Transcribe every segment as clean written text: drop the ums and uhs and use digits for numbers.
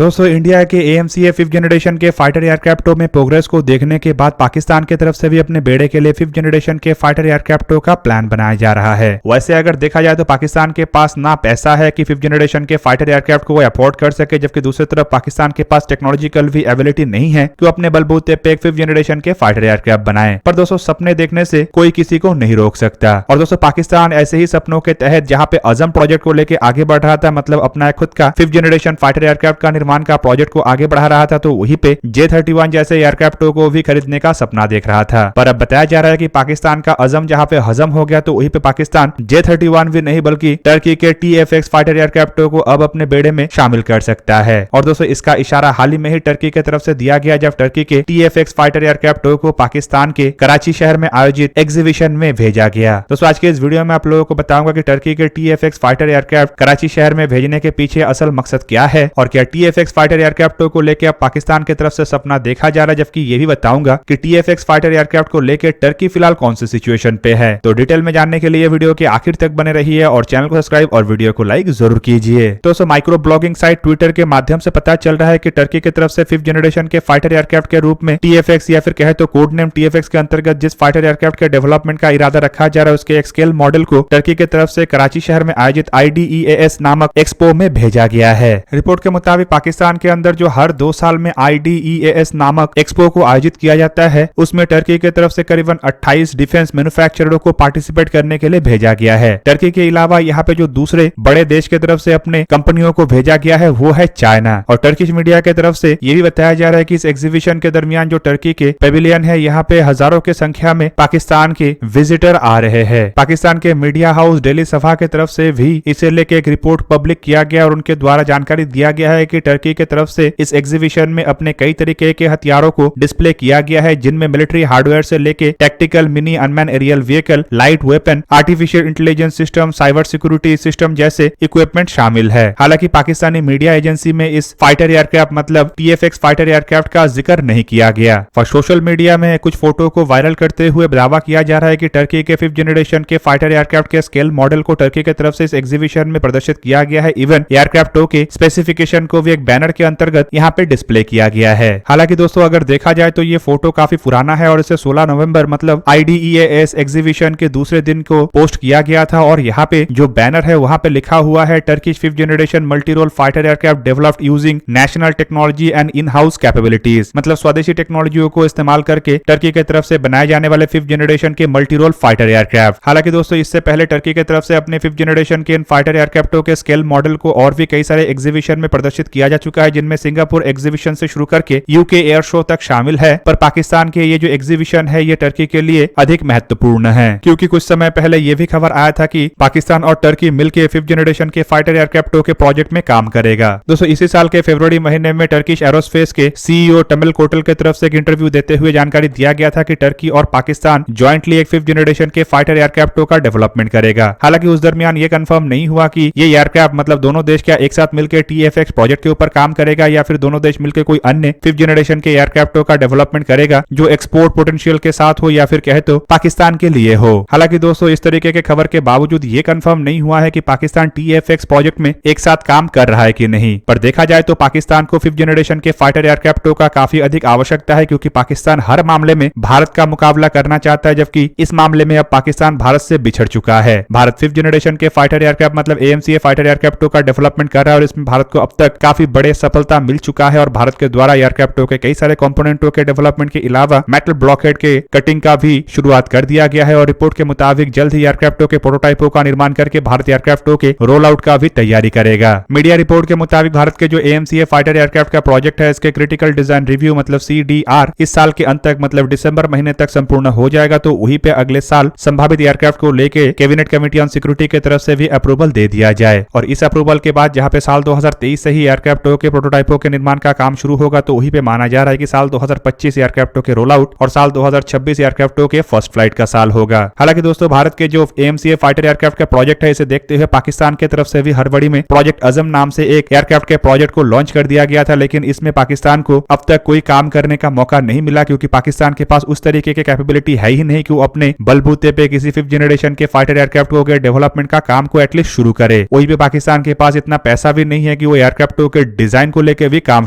दोस्तों इंडिया के AMCA 5th generation के फाइटर एयरक्राफ्टों में प्रोग्रेस को देखने के बाद पाकिस्तान की तरफ से भी अपने बेड़े के लिए 5th जनरेशन के फाइटर एयरक्राफ्टों का प्लान बनाया जा रहा है। वैसे अगर देखा जाए तो पाकिस्तान के पास ना पैसा है कि 5th जनरेशन के फाइटर एयरक्राफ्ट को अफोर्ड कर सके, जबकि दूसरी तरफ पाकिस्तान के पास टेक्नोलॉजिकल भी एबिलिटी नहीं है कि वो अपने बलबूते पे 5th जनरेशन के फाइटर एयरक्राफ्ट बनाए। पर दोस्तों सपने देखने से कोई किसी को नहीं रोक सकता। और दोस्तों पाकिस्तान ऐसे ही सपनों के तहत जहां पे अजम प्रोजेक्ट को लेकर आगे बढ़ रहा था, मतलब अपना खुद का 5th जनरेशन फाइटर एयरक्राफ्ट का निर्माण का प्रोजेक्ट को आगे बढ़ा रहा था, तो वहीं पे J-31 जैसे एयरक्राफ्टों को भी खरीदने का सपना देख रहा था। पर अब बताया जा रहा है कि पाकिस्तान का अजम जहां पे हजम हो गया, तो वहीं पे पाकिस्तान J-31 भी नहीं बल्कि टर्की के TFX फाइटर एयरक्राफ्टों को अब अपने बेड़े में शामिल कर सकता है। और दोस्तों इसका इशारा हाल ही में ही टर्की की तरफ से दिया गया, जब टर्की के TFX फाइटर एयरक्राफ्टों को पाकिस्तान के कराची शहर में आयोजित एग्जीबिशन में भेजा गया। दोस्तों आज के इस वीडियो में आप लोगों को बताऊंगा कि टर्की के TFX फाइटर एयरक्राफ्ट कराची शहर में भेजने के पीछे असल मकसद क्या है, और क्या TFX फाइटर एयरक्राफ्टों को लेकर अब पाकिस्तान की तरफ से सपना देखा जा रहा है। जबकि ये भी बताऊंगा कि TFX फाइटर एयरक्राफ्ट को लेकर टर्की फिलहाल कौन सी सिचुएशन पे है। तो डिटेल में जानने के लिए वीडियो के आखिर तक बने रहिए और चैनल को सब्सक्राइब और वीडियो को लाइक जरूर कीजिए। दोस्तों माइक्रो ब्लॉगिंग साइट ट्विटर के माध्यम से पता चल रहा है कि टर्की की तरफ से 5th जनरेशन के फाइटर एयरक्राफ्ट के रूप में TFX या फिर कहे तो कोड नेम TFX के अंतर्गत जिस फाइटर एयरक्राफ्ट के डेवलपमेंट का इरादा रखा जा रहा है, उसके एक स्केल मॉडल को टर्की की तरफ से कराची शहर में आयोजित IDEAS नामक एक्सपो में भेजा गया है। रिपोर्ट के मुताबिक पाकिस्तान के अंदर जो हर 2 साल में IDEAS नामक एक्सपो को आयोजित किया जाता है, उसमें टर्की की तरफ से करीबन 28 डिफेंस मैन्युफैक्चररों को पार्टिसिपेट करने के लिए भेजा गया है। टर्की के अलावा यहाँ पे जो दूसरे बड़े देश की तरफ से अपने कंपनियों को भेजा गया है वो है चाइना। और टर्किश मीडिया की तरफ से ये भी बताया जा रहा है कि इस एग्जीबिशन के दरमियान जो टर्की के पेविलियन है, यहाँ पे हजारों की संख्या में पाकिस्तान के विजिटर आ रहे हैं। पाकिस्तान के मीडिया हाउस डेली सफा की तरफ से भी इसे लेके एक रिपोर्ट पब्लिक किया गया और उनके द्वारा जानकारी दिया गया है कि टर्की की तरफ से इस एग्जीबिशन में अपने कई तरीके के हथियारों को डिस्प्ले किया गया है, जिनमें मिलिट्री हार्डवेयर से लेके tactical mini unmanned aerial vehicle, light weapon, artificial intelligence system, cyber security system जैसे इक्विपमेंट शामिल है। हालांकि पाकिस्तानी मीडिया एजेंसी में इस फाइटर एयरक्राफ्ट मतलब TFX फाइटर एयरक्राफ्ट का जिक्र नहीं किया गया। और सोशल मीडिया में कुछ फोटो को वायरल करते हुए दावा किया जा रहा है कि टर्की के 5th जनरेशन के फाइटर एयरक्राफ्ट के स्केल मॉडल को टर्की की तरफ से इस एग्जीबिशन में प्रदर्शित किया गया है। इवन एयरक्राफ्टों के स्पेसिफिकेशन को भी एक बैनर के अंतर्गत यहाँ पे डिस्प्ले किया गया है। हालांकि दोस्तों अगर देखा जाए तो ये फोटो काफी पुराना है और इसे 16 नवंबर मतलब IDEAS एग्जीबिशन के दूसरे दिन को पोस्ट किया गया था। और यहाँ पे जो बैनर है वहां पे लिखा हुआ है Turkish 5th generation multi role fighter aircraft developed using national technology and in house capabilities, मतलब स्वदेशी टेक्नोलॉजियों को इस्तेमाल करके टर्की की तरफ से बनाए जाने वाले 5th जनरेशन के मल्टी रोल फाइटर एयरक्राफ्ट। हालांकि दोस्तों इससे पहले टर्की की तरफ से अपने 5th जनरेशन के इन फाइटर एयरक्राफ्टों के स्केल मॉडल को और भी कई सारे एग्जीबिशन में प्रदर्शित किया जा चुका है, जिनमें सिंगापुर एग्जीबिशन से शुरू करके UK एयर शो तक शामिल है। पर पाकिस्तान के ये जो एग्जीबिशन है ये टर्की के लिए अधिक महत्वपूर्ण है, क्योंकि कुछ समय पहले ये भी खबर आया था कि पाकिस्तान और टर्की मिलकर 5th जनरेशन के फाइटर एयरक्राफ्टों के प्रोजेक्ट में काम करेगा। दोस्तों इसी साल के फरवरी महीने में टर्किश एरोस्पेस के CEO टमिल कोटल की तरफ से एक इंटरव्यू देते हुए जानकारी दिया गया था कि टर्की और पाकिस्तान ज्वाइंटली एक 5th जनरेशन के फाइटर एयरक्राफ्टों का डेवलपमेंट करेगा। हालांकि उस दरमियान ये कंफर्म नहीं हुआ कि ये एयरक्राफ्ट मतलब दोनों देश क्या एक साथ मिलकर TFX प्रोजेक्ट के ऊपर काम करेगा या फिर दोनों देश मिलकर कोई अन्य 5th जनरेशन के एयरक्राफ्टों का डेवलपमेंट करेगा जो एक्सपोर्ट पोटेंशियल के साथ हो या फिर कहे तो पाकिस्तान के लिए हो। हालांकि दोस्तों इस तरीके के खबर के बावजूद ये कंफर्म नहीं हुआ है कि पाकिस्तान TFX प्रोजेक्ट में एक साथ काम कर रहा है कि नहीं। पर देखा जाए तो पाकिस्तान को 5th जनरेशन के फाइटर एयरक्राफ्टों का काफी अधिक आवश्यकता है, क्योंकि पाकिस्तान हर मामले में भारत का मुकाबला करना चाहता है, जबकि इस मामले में अब पाकिस्तान भारत से बिछड़ चुका है। भारत 5th जनरेशन के फाइटर एयरक्राफ्ट मतलब AMCA फाइटर एयरक्राफ्टों का डेवलपमेंट कर रहा है और इसमें भारत को अब तक काफी बड़े सफलता मिल चुका है। और भारत के द्वारा एयरक्राफ्टों के कई सारे कंपोनेंटों के डेवलपमेंट के अलावा मेटल ब्लॉकहेड के कटिंग का भी शुरुआत कर दिया गया है। और रिपोर्ट के मुताबिक जल्द ही एयरक्राफ्टों के प्रोटोटाइपों का निर्माण करके भारत एयरक्राफ्टों के रोल आउट का भी तैयारी करेगा। मीडिया रिपोर्ट के मुताबिक भारत के जो AMCA फाइटर एयरक्राफ्ट का प्रोजेक्ट है, इसके क्रिटिकल डिजाइन रिव्यू मतलब CDR इस साल के अंत तक मतलब दिसंबर महीने तक संपूर्ण हो जाएगा। तो वहीं पे अगले साल संभावित एयरक्राफ्ट को लेके कैबिनेट कमेटी ऑन सिक्योरिटी की तरफ से भी अप्रूवल दे दिया जाए। और इस अप्रूवल के बाद जहां पे साल 2023 से ही एयरक्राफ्टों के प्रोटोटाइपों के निर्माण का काम शुरू होगा, तो वहीं पे माना जा रहा है कि साल 2025 एयरक्राफ्टों के रोल आउट और साल 2026 एयरक्राफ्टों के फर्स्ट फ्लाइट का साल होगा। हालांकि दोस्तों भारत के जो AMCA फाइटर एयरक्राफ्ट का प्रोजेक्ट है, इसे देखते हुए पाकिस्तान की तरफ से भी हड़बड़ी में प्रोजेक्ट अजम नाम से एक एयरक्राफ्ट के प्रोजेक्ट को लॉन्च कर दिया गया था, लेकिन इसमें पाकिस्तान को अब तक कोई काम करने का मौका नहीं मिला, क्योंकि पाकिस्तान के पास उस तरीके की कैपेबिलिटी है ही नहीं कि वो अपने बलबूते पे किसी 5th जनरेशन के फाइटर एयरक्राफ्ट के डेवलपमेंट का काम को एटलीस्ट शुरू करे। वही पे पाकिस्तान के पास इतना पैसा भी नहीं है कि वो एयरक्राफ्टों के डिजाइन को लेकर भी काम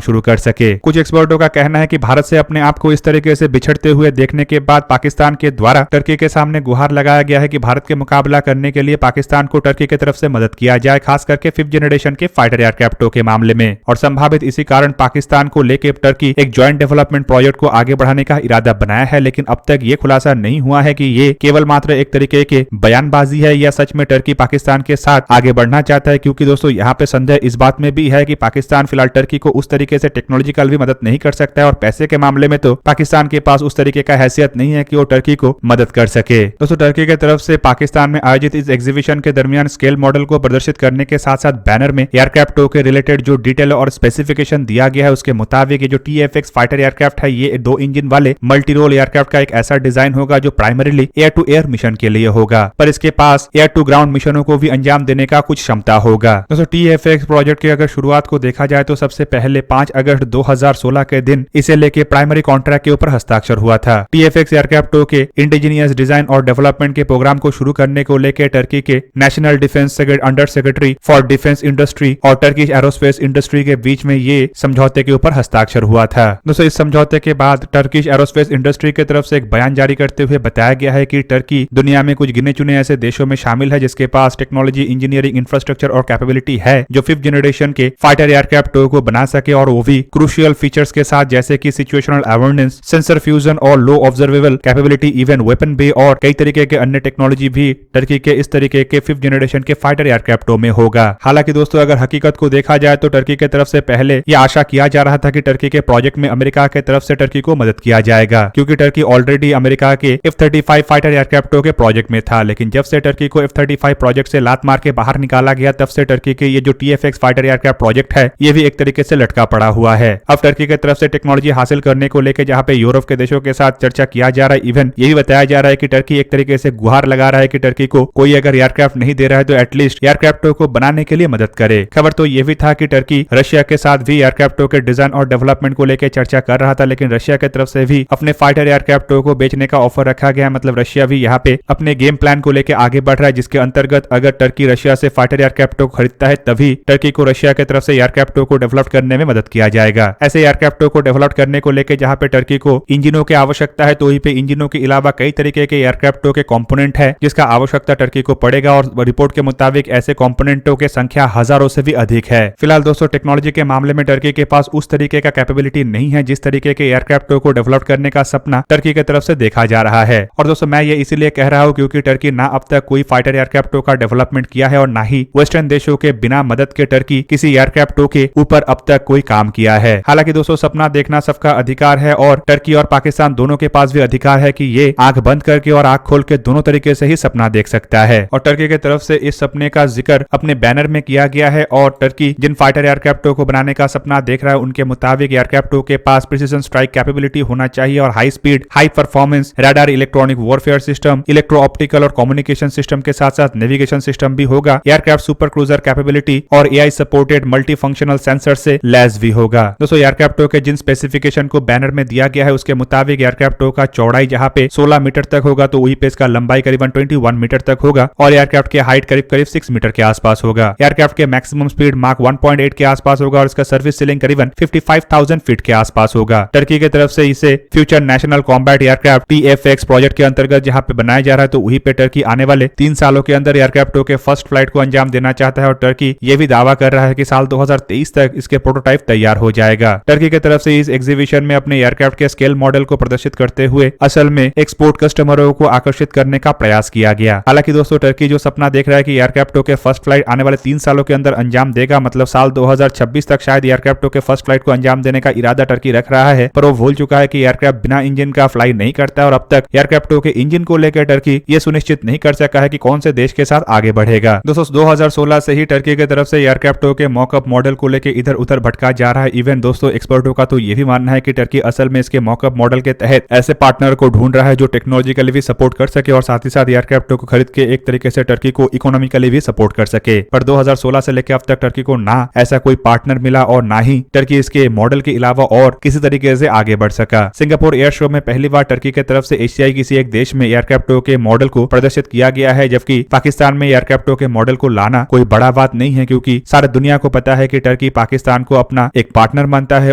शुरू कर सके। कुछ एक्सपर्टों का कहना है कि भारत से अपने आप को इस तरीके से बिछड़ते हुए देखने के बाद पाकिस्तान के द्वारा टर्की के सामने गुहार लगाया गया है कि भारत के मुकाबला करने के लिए पाकिस्तान को टर्की की तरफ से मदद किया जाए, खास करके 5th जनरेशन के फाइटर एयरक्राफ्ट के मामले में। और संभावित इसी कारण पाकिस्तान को लेकर टर्की एक ज्वाइंट डेवलपमेंट प्रोजेक्ट को आगे बढ़ाने का इरादा बनाया है, लेकिन अब तक ये खुलासा नहीं हुआ है कि ये केवल मात्र एक तरीके के बयानबाजी है या सच में टर्की पाकिस्तान के साथ आगे बढ़ना चाहता है। क्योंकि दोस्तों यहाँ पे संदेह इस बात में भी है कि पाकिस्तान फिलहाल टर्की को उस तरीके से टेक्नोलॉजिकल भी मदद नहीं कर सकता है और पैसे के मामले में तो पाकिस्तान के पास उस तरीके का हैसियत नहीं है कि वो टर्की को मदद कर सके। दोस्तों टर्की की तरफ से पाकिस्तान में आयोजित इस एग्जीबिशन के दरमियान स्केल मॉडल को प्रदर्शित करने के साथ साथ बैनर में एयरक्राफ्ट के रिलेटेड जो डिटेल और स्पेसिफिकेशन दिया गया है उसके मुताबिक ये जो TFX फाइटर एयरक्राफ्ट है ये 2 इंजन वाले मल्टी रोल एयरक्राफ्ट का एक ऐसा डिजाइन होगा जो primarily air to air mission के लिए होगा, पर इसके पास एयर टू ग्राउंड मिशनों को भी अंजाम देने का कुछ क्षमता होगा। दोस्तों TFX प्रोजेक्ट की अगर शुरुआत को देखा जाए तो सबसे पहले 5 अगस्त 2016 के दिन इसे लेके प्राइमरी कॉन्ट्रैक्ट के ऊपर हस्ताक्षर हुआ था। TFX एयरक्राफ्ट के इंडिजीनियस डिजाइन और डेवलपमेंट के प्रोग्राम को शुरू करने को लेकर टर्की के national defence under secretary for defence industry और टर्किश एरोस्पेस इंडस्ट्री के बीच में ये समझौते के ऊपर हस्ताक्षर हुआ था। दोस्तों इस समझौते के बाद टर्किश एरोस्पेस इंडस्ट्री की तरफ से एक बयान जारी करते हुए बताया गया है कि टर्की दुनिया में कुछ गिने चुने ऐसे देशों में शामिल है जिसके पास टेक्नोलॉजी, इंजीनियरिंग, इंफ्रास्ट्रक्चर और कैपेबिलिटी है जो 5th जनरेशन के फाइटर एयरक्राफ्ट को बना सके और वो भी क्रूशियल फीचर्स के साथ जैसे कि सिचुएशनल अवेयरनेस, सेंसर फ्यूजन और लो ऑब्जर्वेबल कैपेबिलिटी, इवन वेपन बे और कई तरीके के अन्य टेक्नोलॉजी भी टर्की के इस तरीके के 5th जनरेशन के फाइटर एयरक्राफ्टों में होगा। हालांकि दोस्तों अगर हकीकत को देखा जाए तो टर्की की तरफ से पहले यह आशा किया जा रहा था कि टर्की के प्रोजेक्ट में अमेरिका की तरफ से टर्की को मदद किया जाएगा, क्योंकि टर्की ऑलरेडी अमेरिका के F-35 फाइटर एयरक्राफ्टों के प्रोजेक्ट में था। लेकिन जब से टर्की को F-35 प्रोजेक्ट से लात मार के बाहर निकाला गया तब से टर्की के ये जो TFX फाइटर एयरक्राफ्ट प्रोजेक्ट है ये भी एक तरीके से लटका पड़ा हुआ है। अब टर्की की तरफ से टेक्नोलॉजी हासिल करने को लेकर जहां पे यूरोप के देशों के साथ चर्चा किया जा रहा है, इवन ये भी बताया जा रहा है कि टर्की एक तरीके से गुहार लगा रहा है कि टर्की को कोई अगर एयरक्राफ्ट नहीं दे रहा है तो एटलीस्ट एयरक्राफ्टों को बनाने के लिए मदद करे। खबर तो ये भी था कि टर्की रशिया के साथ भी एयरक्राफ्टों के डिजाइन और डेवलपमेंट को लेकर चर्चा कर रहा था, लेकिन रशिया की तरफ से भी अपने फाइटर एयरक्राफ्टों को बेचने का ऑफर रखा गया। मतलब रशिया भी यहाँ पे अपने गेम प्लान को लेकर आगे बढ़ रहा है, जिसके अंतर्गत अगर टर्की रशिया से फाइटर एयरक्राफ्टों को खरीदता है तभी टर्की को रशिया की तरफ से एयरक्राफ्टों को डेवलप करने में मदद किया जाएगा। ऐसे एयरक्राफ्टों को डेवलप करने को लेकर जहाँ पे टर्की को इंजनों की आवश्यकता है तो वहीं पे इंजनों के अलावा कई तरीके के एयरक्राफ्टों के कंपोनेंट है जिसका आवश्यकता टर्की को पड़ेगा और रिपोर्ट के मुताबिक ऐसे कंपोनेंटों की संख्या हजारों से भी अधिक है। फिलहाल दोस्तों टेक्नोलॉजी के मामले में टर्की के पास उस तरीके का कैपेबिलिटी नहीं है जिस तरीके के एयरक्राफ्टों को डेवलप करने का सपना टर्की की तरफ से देखा जा रहा है। और दोस्तों मैं ये इसीलिए कह रहा हूँ क्योंकि टर्की ना अब तक कोई फाइटर एयरक्राफ्टों का डेवलपमेंट किया है और ना ही वेस्टर्न देशों के बिना मदद के टर्की किसी एयरक्राफ्टों के ऊपर अब तक कोई काम किया है। हालांकि दोस्तों सपना देखना सबका अधिकार है और टर्की और पाकिस्तान दोनों के पास भी अधिकार है कि ये आंख बंद करके और आंख खोल के दोनों तरीके से ही सपना देख सकता है। और टर्की की तरफ से इस सपने का जिक्र अपने बैनर में किया गया है और टर्की जिन फाइटर एयरक्राफ्टों को बनाने का सपना देख रहा है उनके मुताबिक एयरक्राफ्टों के पास प्रिसिजन स्ट्राइक कैपेबिलिटी होना चाहिए और high speed, high performance, radar, electronic warfare system, electro optical और कम्युनिकेशन सिस्टम के साथ साथ नेविगेशन सिस्टम भी होगा। एयरक्राफ्ट सुपर क्रूजर कैपेबिलिटी और AI supported multi functional sensor से लैस भी होगा। दोस्तों एयरक्राफ्टों के जिन स्पेसिफिकेशन को बैनर में दिया गया है उसके मुताबिक एयरक्राफ्टों का चौड़ाई जहां पे 16 मीटर तक होगा तो वहीं पे इसका लंबाई करीबन 21 मीटर तक होगा और एयरक्राफ्ट की हाइट करीब 6 मीटर के आसपास होगा। एयरक्राफ्ट के मैक्सिमम स्पीड मार्क 1.8 के आसपास होगा और इसका सर्विस सीलिंग करीबन 55,000 फीट के आसपास होगा। टर्की की तरफ से इसे future national combat aircraft TFX project के अंतर्गत जहां पे बनाया जा रहा है तो वहीं पे टर्की आने वाले 3 सालों के अंदर एयरक्राफ्टों के फर्स्ट फ्लाइट को अंजाम देना चाहता है और टर्की ये भी दावा कर रहा है कि साल 2023 तक इसके प्रोटोटाइप तैयार हो जाएगा। टर्की की तरफ से इस एग्जीबिशन में अपने एयरक्राफ्ट के स्केल मॉडल को प्रदर्शित करते हुए असल में एक्सपोर्ट कस्टमरों को आकर्षित करने का प्रयास किया गया। हालांकि दोस्तों टर्की जो सपना देख रहा है कि एयरक्राफ्टों के फर्स्ट फ्लाइट आने वाले 3 सालों के अंदर अंजाम देगा, मतलब साल 2026 तक शायद एयरक्राफ्टों के फर्स्ट फ्लाइट को अंजाम देने का इरादा टर्की रख रहा है, पर वो भूल चुका है कि एयरक्राफ्ट बिना इंजन का फ्लाई नहीं करता और अब तक एयरक्राफ्टों के इंजन को लेकर टर्की ये सुनिश्चित नहीं कर सका है कि कौन से देश के साथ आगे बढ़ेगा। दोस्तों 2016 से ही टर्की की तरफ से एयरक्राफ्टों के मॉकअप मॉडल को लेकर इधर उधर भटका जा रहा है। इवन दोस्तों एक्सपर्टों का तो ये भी मानना है कि टर्की असल में इसके मॉकअप मॉडल के तहत ऐसे पार्टनर को ढूंढ रहा है जो टेक्नोलॉजिकली भी सपोर्ट कर सके और साथ ही साथ एयरक्राफ्टों को खरीद के एक तरीके से टर्की को इकोनॉमिकली भी सपोर्ट कर सके। पर 2016 से लेकर अब तक टर्की को ना ऐसा कोई पार्टनर मिला और ना ही टर्की इसके मॉडल के अलावा और किसी तरीके से आगे बढ़ सका। सिंगापुर एयर शो में पहली बार टर्की की तरफ से एशियाई किसी एक देश में एयरक्राफ्टों के मॉडल को प्रदर्शित किया गया है, जबकि पाकिस्तान में एयरक्राफ्टों के मॉडल को लाना कोई बड़ा बात नहीं है क्योंकि सारी दुनिया को पता है कि टर्की पाकिस्तान को अपना एक पार्टनर मानता है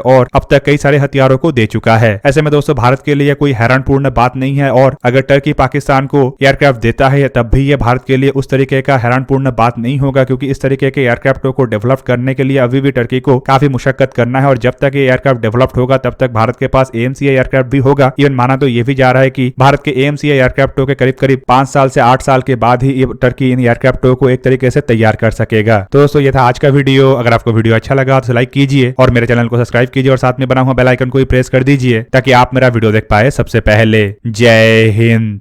और अब तक कई सारे हथियारों को दे चुका है। ऐसे में दोस्तों भारत के लिए कोई हैरानपूर्ण बात नहीं है और अगर टर्की पाकिस्तान को एयरक्राफ्ट देता है तब भी ये भारत के लिए उस तरीके का हैरानपूर्ण बात नहीं होगा, क्योंकि इस तरीके के एयरक्राफ्टों को डेवलप करने के लिए अभी भी टर्की को काफी मुशक्कत करना है और जब तक ये एयरक्राफ्ट डेवलप्ड होगा तब तक भारत के पास AMCA एयरक्राफ्ट भी होगा। इवन माना तो ये भी जा रहा है कि भारत के AMCA एयरक्राफ्टों के करीब करीब 5 साल से 8 साल के बाद ही टर्की इन एयरक्राफ्टों को एक तरीके से तैयार कर सकेगा। तो दोस्तों ये था आज का वीडियो। अगर आपको वीडियो अच्छा लगा तो लाइक कीजिए और मेरे चैनल को सब्सक्राइब कीजिए और साथ में बना हुआ बेल आइकन को भी प्रेस कर दीजिए ताकि आप मेरा वीडियो देख पाए सबसे पहले। जय हिंद।